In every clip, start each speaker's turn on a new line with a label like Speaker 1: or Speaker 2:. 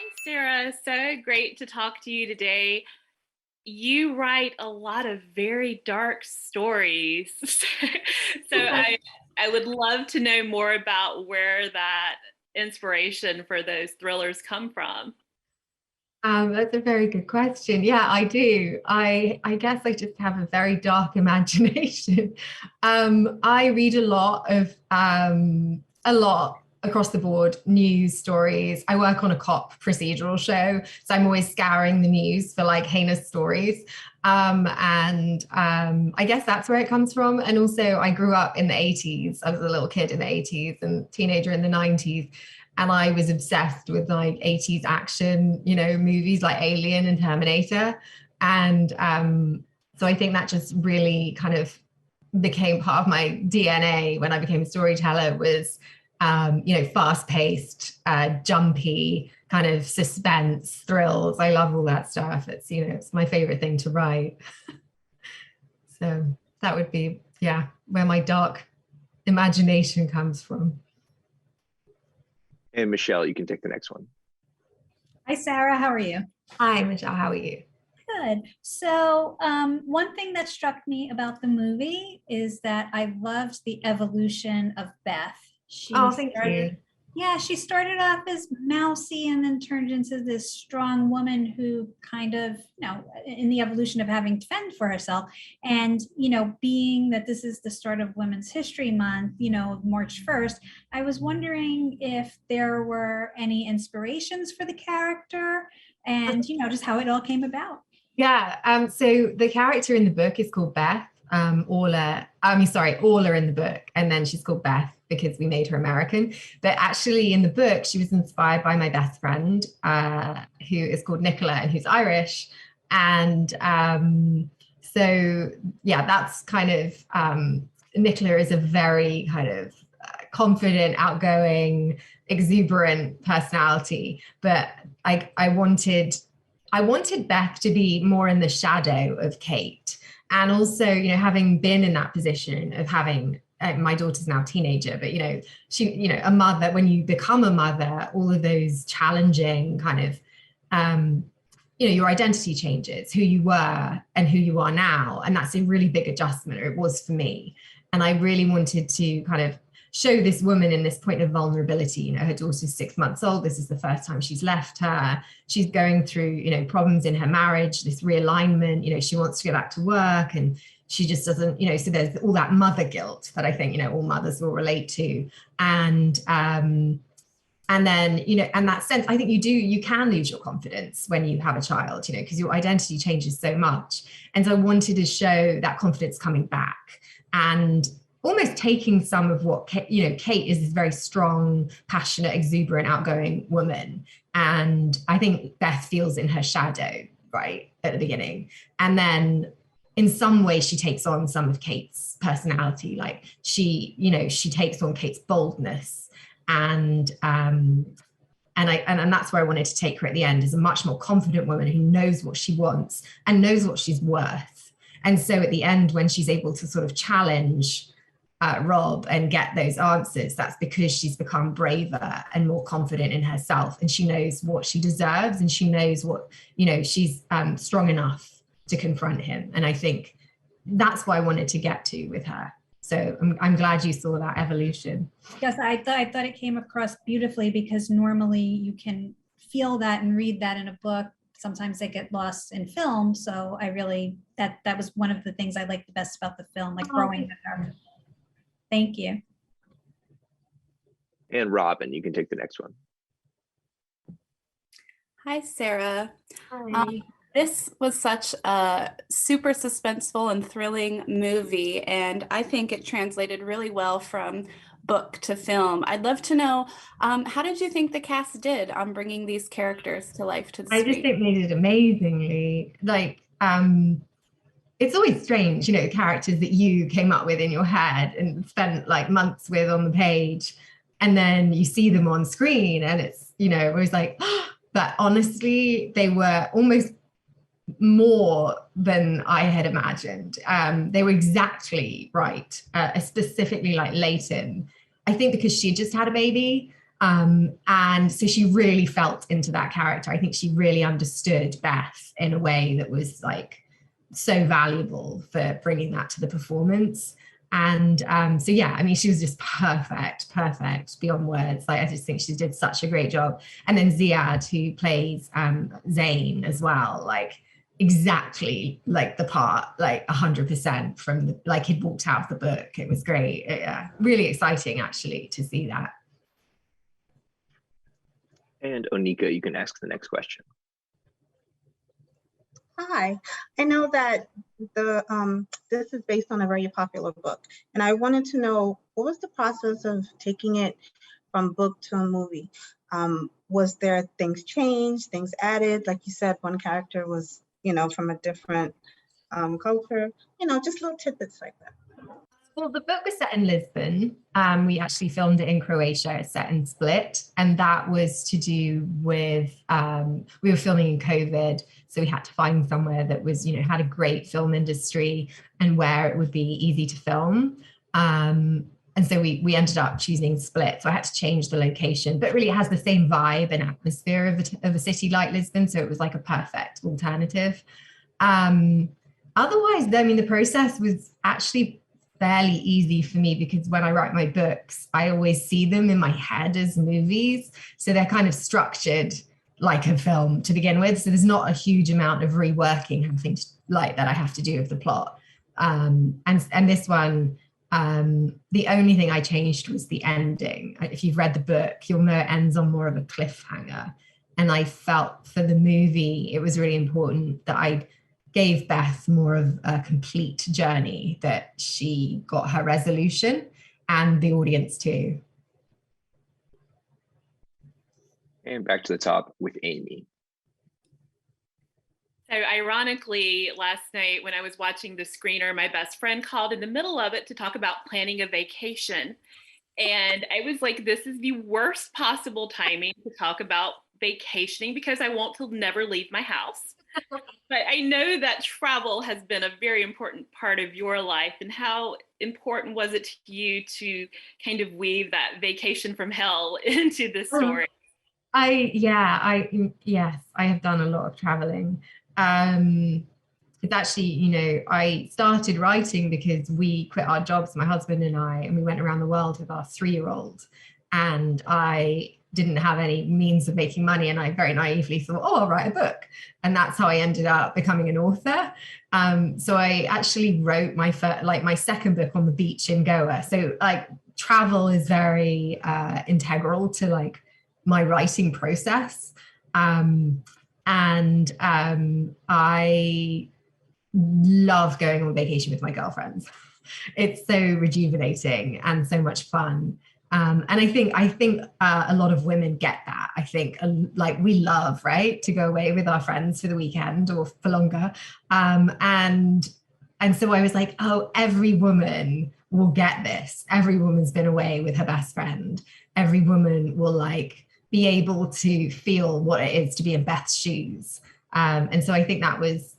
Speaker 1: Hi, Sarah. So great to talk to you today. You write a lot of very dark stories. So I would love to know more about where that inspiration for those thrillers come from.
Speaker 2: That's a very good question. Yeah, I do. I guess I just have a very dark imagination. I read a lot across the board, news stories. I work on a cop procedural show, so I'm always scouring the news for like heinous stories. I guess that's where it comes from. And also, I grew up in the 80s. I was a little kid in the 80s and teenager in the 90s, and I was obsessed with like 80s action, movies like Alien and Terminator. And so I think that just really kind of became part of my DNA when I became a storyteller was, fast paced, jumpy, kind of suspense, thrills. I love all that stuff. It's my favorite thing to write. So that would be, yeah, where my dark imagination comes from.
Speaker 3: And Michelle, you can take the next one.
Speaker 4: Hi, Sarah. How are you?
Speaker 2: Hi, Michelle. How are you?
Speaker 4: Good. So, one thing that struck me about the movie is that I loved the evolution of Beth. She
Speaker 2: Oh, thank you.
Speaker 4: Yeah, she started off as mousy and then turned into this strong woman who kind of, in the evolution of having to fend for herself. And, being that this is the start of Women's History Month, March 1st, I was wondering if there were any inspirations for the character and, just how it all came about.
Speaker 2: Yeah. So the character in the book is called Beth. Orla in the book, and then she's called Beth because we made her American. But actually, in the book, she was inspired by my best friend, who is called Nicola and who's Irish. And so, yeah, that's kind of Nicola is a very kind of confident, outgoing, exuberant personality. But I wanted Beth to be more in the shadow of Kate. And also, having been in that position of having my daughter's now a teenager, but a mother, when you become a mother, all of those challenging kind of your identity changes, who you were and who you are now. And that's a really big adjustment, or it was for me. And I really wanted to kind of show this woman in this point of vulnerability. Her daughter's 6 months old. This is the first time she's left her. She's going through, problems in her marriage, this realignment. She wants to go back to work and she just doesn't, so there's all that mother guilt that I think, all mothers will relate to. And then, and that sense, I think you can lose your confidence when you have a child, because your identity changes so much. And so I wanted to show that confidence coming back and almost taking some of what Kate is this very strong, passionate, exuberant, outgoing woman. And I think Beth feels in her shadow, right, at the beginning. And then in some way she takes on some of Kate's personality. Like she takes on Kate's boldness. And that's where I wanted to take her at the end, as a much more confident woman who knows what she wants and knows what she's worth. And so at the end, when she's able to sort of challenge Rob and get those answers, that's because she's become braver and more confident in herself, and she knows what she deserves, and she knows what, she's strong enough to confront him. And I think that's what I wanted to get to with her. So I'm glad you saw that evolution.
Speaker 4: Yes, I thought it came across beautifully, because normally you can feel that and read that in a book. Sometimes they get lost in film. So I really, that was one of the things I liked the best about the film, like growing with her. Thank you.
Speaker 3: And Robin, you can take the next one.
Speaker 5: Hi, Sarah.
Speaker 2: Hi.
Speaker 5: This was such a super suspenseful and thrilling movie, and I think it translated really well from book to film. I'd love to know, how did you think the cast did on bringing these characters to life to the screen?
Speaker 2: I just think they did amazingly. It's always strange, characters that you came up with in your head and spent like months with on the page, and then you see them on screen and it's, it was like, but honestly, they were almost more than I had imagined. They were exactly right, specifically like Leighton. I think because she just had a baby, And so she really felt into that character. I think she really understood Beth in a way that was like so valuable for bringing that to the performance. And so, yeah, I mean, she was just perfect beyond words. Like, I just think she did such a great job. And then Ziad, who plays Zayn as well, like exactly like the part, like 100% from the, like he'd walked out of the book. It was great. Yeah, really exciting actually to see that.
Speaker 3: And Onika, you can ask the next question.
Speaker 6: Hi, I know that this is based on a very popular book, and I wanted to know what was the process of taking it from book to a movie? Was there things changed, things added? Like you said, one character was, from a different culture, just little tidbits like that.
Speaker 2: Well, the book was set in Lisbon. We actually filmed it in Croatia. It's set in Split. And that was to do with, we were filming in COVID. So we had to find somewhere that was, had a great film industry and where it would be easy to film. And so we ended up choosing Split. So I had to change the location, but really it has the same vibe and atmosphere of a city like Lisbon. So it was like a perfect alternative. Otherwise, I mean, the process was actually fairly easy for me because when I write my books, I always see them in my head as movies. So they're kind of structured like a film to begin with. So there's not a huge amount of reworking and things like that I have to do with the plot. And this one, the only thing I changed was the ending. If you've read the book, you'll know it ends on more of a cliffhanger. And I felt for the movie, it was really important that I gave Beth more of a complete journey, that she got her resolution and the audience too.
Speaker 3: And back to the top with Amy.
Speaker 1: So ironically, last night when I was watching the screener, my best friend called in the middle of it to talk about planning a vacation. And I was like, this is the worst possible timing to talk about vacationing because I want to never leave my house. But I know that travel has been a very important part of your life. And how important was it to you to kind of weave that vacation from hell into the story?
Speaker 2: Yes, I have done a lot of traveling. It's actually, I started writing because we quit our jobs, my husband and I, and we went around the world with our 3-year-old. And I didn't have any means of making money. And I very naively thought, I'll write a book. And that's how I ended up becoming an author. So I actually wrote my second book on the beach in Goa. So like travel is very integral to like my writing process. I love going on vacation with my girlfriends. It's so rejuvenating and so much fun. And I think a lot of women get that. I think like we love, right, to go away with our friends for the weekend or for longer. And so I was like, every woman will get this. Every woman's been away with her best friend. Every woman will like be able to feel what it is to be in Beth's shoes. And so I think that was,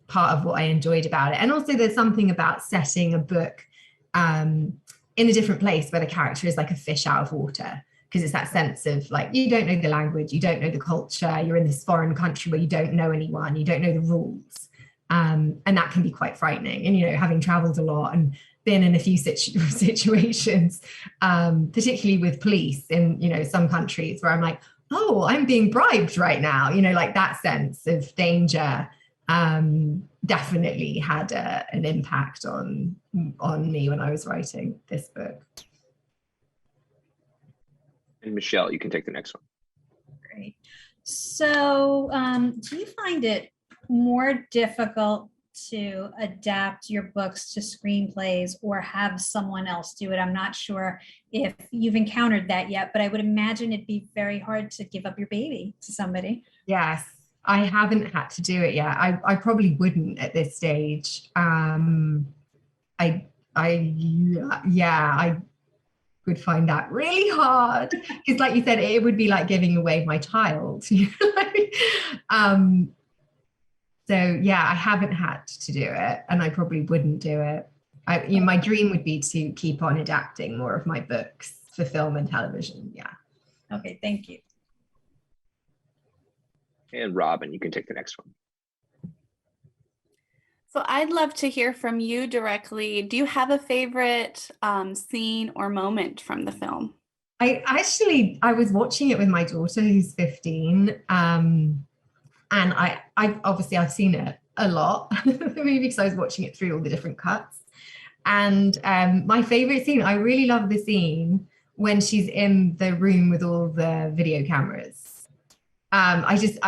Speaker 2: part of what I enjoyed about it. And also there's something about setting a book in a different place where the character is like a fish out of water, because it's that sense of like, you don't know the language, you don't know the culture, you're in this foreign country where you don't know anyone, you don't know the rules. And that can be quite frightening. And, having traveled a lot and been in a few situations, particularly with police in, some countries where I'm like, I'm being bribed right now, like that sense of danger definitely had an impact on me when I was writing this book.
Speaker 3: And Michelle, you can take the next one.
Speaker 4: Great. So do you find it more difficult to adapt your books to screenplays or have someone else do it? I'm not sure if you've encountered that yet, but I would imagine it'd be very hard to give up your baby to somebody.
Speaker 2: Yes. I haven't had to do it yet. I probably wouldn't at this stage. I would find that really hard because, like you said, it would be like giving away my child. So yeah, I haven't had to do it, and I probably wouldn't do it. My dream would be to keep on adapting more of my books for film and television. Yeah.
Speaker 4: Okay, thank you.
Speaker 3: And Robin, you can take the next one.
Speaker 5: So I'd love to hear from you directly. Do you have a favorite scene or moment from the film?
Speaker 2: I was watching it with my daughter who's 15. And I obviously I've seen it a lot, the movie, because I was watching it through all the different cuts. And my favorite scene, I really love the scene when she's in the room with all the video cameras. I just,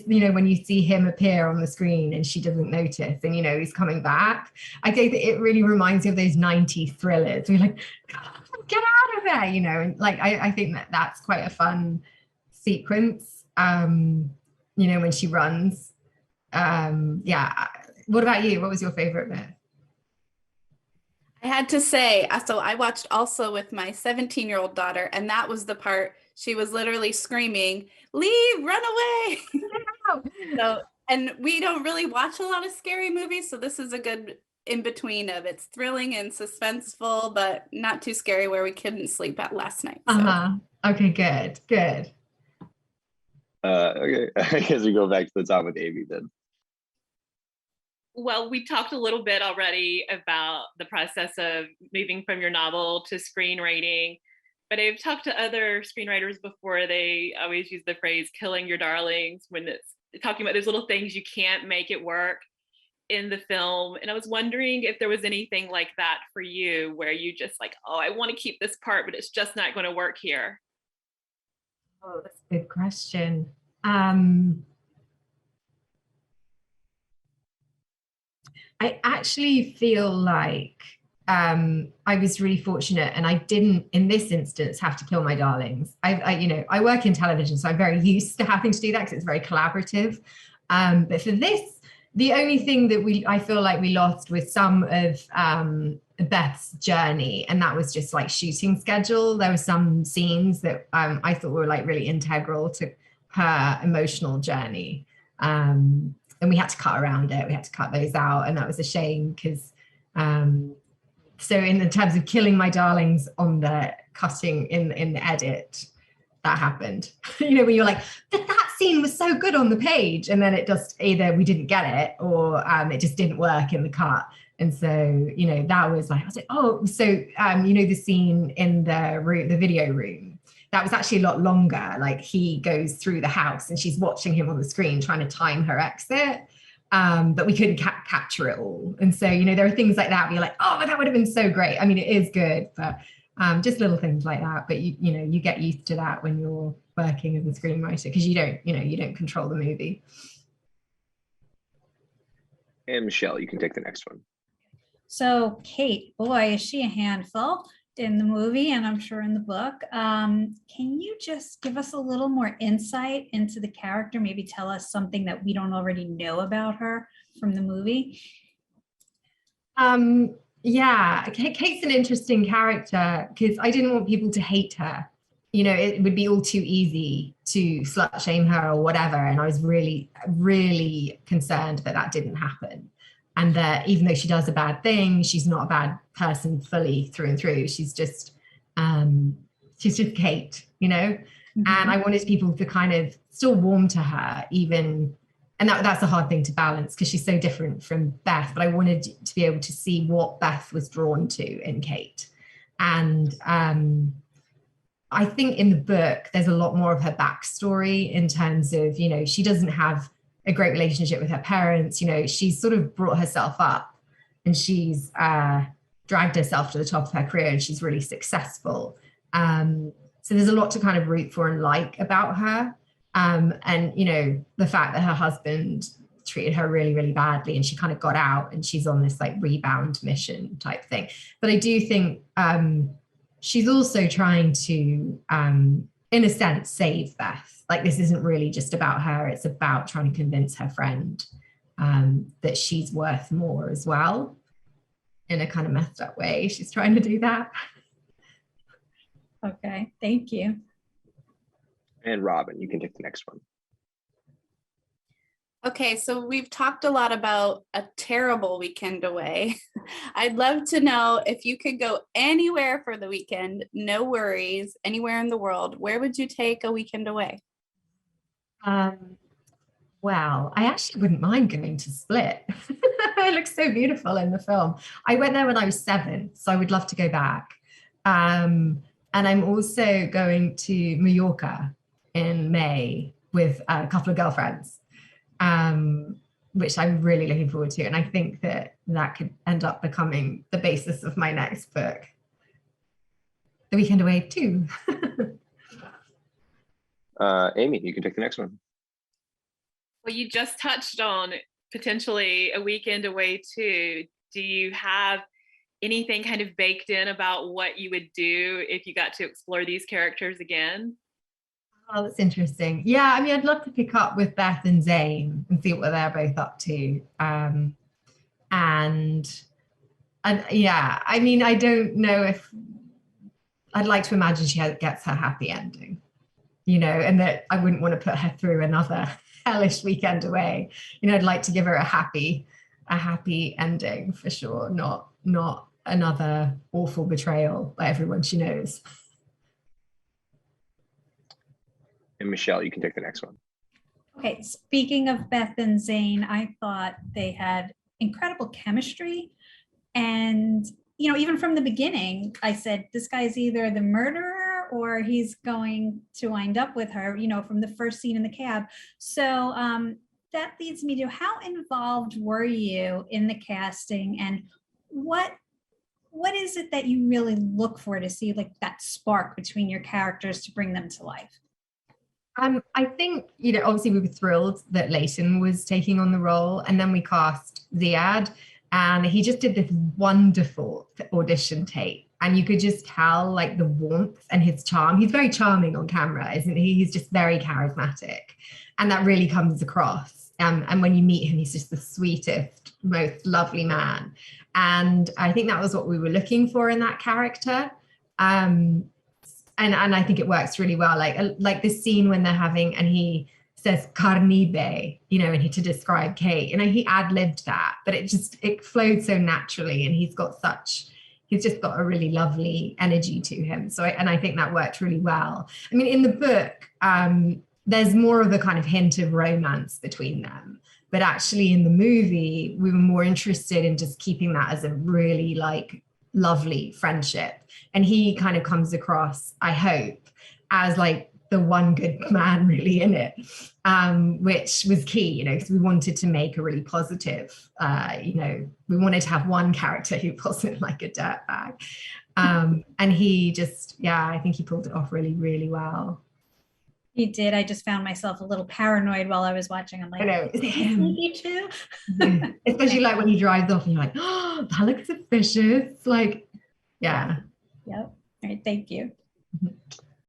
Speaker 2: when you see him appear on the screen and she doesn't notice, and he's coming back. I think that it really reminds me of those 90s thrillers. We're like, get out of there, and like I think that that's quite a fun sequence. When she runs. Yeah. What about you? What was your favorite bit?
Speaker 5: I had to say, so I watched also with my 17-year-old daughter, and that was the part she was literally screaming, "Leave, run away." So, and we don't really watch a lot of scary movies, so this is a good in between of it's thrilling and suspenseful, but not too scary where we couldn't sleep at last night. So.
Speaker 2: Okay, good.
Speaker 3: Okay, I guess we go back to the top with Amy then.
Speaker 1: Well, we talked a little bit already about the process of moving from your novel to screenwriting, but I've talked to other screenwriters before. They always use the phrase killing your darlings when it's talking about those little things you can't make it work in the film. And I was wondering if there was anything like that for you where you just like, oh, I want to keep this part, but it's just not going to work here.
Speaker 2: Oh, that's a good question. I actually feel like I was really fortunate, and I didn't, in this instance, have to kill my darlings. I work in television, so I'm very used to having to do that because it's very collaborative. But for this, the only thing that I feel like we lost was some of Beth's journey, and that was just like shooting schedule. There were some scenes that I thought were like really integral to her emotional journey. And we had to cut around it. We had to cut those out, and that was a shame because so in the terms of killing my darlings on the cutting in the edit, that happened. When you're like, that scene was so good on the page, and then it just either we didn't get it or it just didn't work in the cut. And so, that was like, I was like, oh, so the scene in the video room, that was actually a lot longer. Like he goes through the house and she's watching him on the screen trying to time her exit. But we couldn't capture it all. And so, there are things like that where you're like, oh, that would have been so great. I mean, it is good, but just little things like that. But you get used to that when you're working as a screenwriter because you don't control the movie.
Speaker 3: And Michelle, you can take the next one.
Speaker 4: So Kate, boy, is she a handful in the movie, and I'm sure in the book. Can you just give us a little more insight into the character? Maybe tell us something that we don't already know about her from the movie.
Speaker 2: Yeah, Kate's an interesting character because I didn't want people to hate her. It would be all too easy to slut shame her or whatever. And I was really, really concerned that didn't happen. And that even though she does a bad thing, she's not a bad person fully through and through. She's just Kate, Mm-hmm. And I wanted people to kind of still warm to her, even, and that's a hard thing to balance because she's so different from Beth. But I wanted to be able to see what Beth was drawn to in Kate. And I think in the book, there's a lot more of her backstory in terms of, she doesn't have a great relationship with her parents. She's sort of brought herself up and she's dragged herself to the top of her career and she's really successful. So there's a lot to kind of root for and like about her. And, the fact that her husband treated her really, really badly and she kind of got out and she's on this like rebound mission type thing. But I do think she's also trying to, in a sense, save Beth. Like this isn't really just about her. It's about trying to convince her friend that she's worth more as well. In a kind of messed up way, she's trying to do that.
Speaker 4: Okay, thank you.
Speaker 3: And Robin, you can take the next one.
Speaker 5: Okay, so we've talked a lot about a terrible weekend away. I'd love to know if you could go anywhere for the weekend, no worries, anywhere in the world, where would you take a weekend away?
Speaker 2: Well, I actually wouldn't mind going to Split. It looks so beautiful in the film. I went there when I was 7, so I would love to go back. And I'm also going to Mallorca in May with a couple of girlfriends, which I'm really looking forward to. And I think that that could end up becoming the basis of my next book, The Weekend Away too.
Speaker 3: Amy, you can take the next one.
Speaker 1: Well, you just touched on potentially a weekend away too. Do you have anything kind of baked in about what you would do if you got to explore these characters again?
Speaker 2: Oh, that's interesting. Yeah, I mean, I'd love to pick up with Beth and Zane and see what they're both up to. And yeah, I mean, I don't know if I'd like to imagine she gets her happy ending, and that I wouldn't want to put her through another hellish weekend away. I'd like to give her a happy ending for sure, not another awful betrayal by everyone she knows.
Speaker 3: And Michelle, you can take the next one.
Speaker 4: Okay, speaking of Beth and Zane, I thought they had incredible chemistry. And, even from the beginning, I said, this guy's either the murderer or he's going to wind up with her, from the first scene in the cab. So that leads me to, how involved were you in the casting, and what is it that you really look for to see like that spark between your characters to bring them to life?
Speaker 2: I think, obviously we were thrilled that Leighton was taking on the role, and then we cast Ziad, and he just did this wonderful audition tape, and you could just tell like the warmth and his charm. He's very charming on camera, isn't he? He's just very charismatic, and that really comes across. And when you meet him, he's just the sweetest, most lovely man. And I think that was what we were looking for in that character. And I think it works really well. Like this scene when they're having, and he says carnibe, and he to describe Kate, and he ad-libbed that, but it flowed so naturally, and he's just got a really lovely energy to him. So I think that worked really well. I mean, in the book, there's more of a kind of hint of romance between them, but actually in the movie, we were more interested in just keeping that as a really like lovely friendship. And he kind of comes across, I hope, as like the one good man really in it, which was key, because we wanted to make a really positive, we wanted to have one character who wasn't like a dirtbag. And he just, I think he pulled it off really, really well.
Speaker 4: He did. I just found myself a little paranoid while I was watching. I'm like,
Speaker 2: I know,
Speaker 4: is it him? Me too.
Speaker 2: Especially like when he drives off and you're like, oh, that looks suspicious. Like, yeah.
Speaker 4: Yep. All right. Thank you.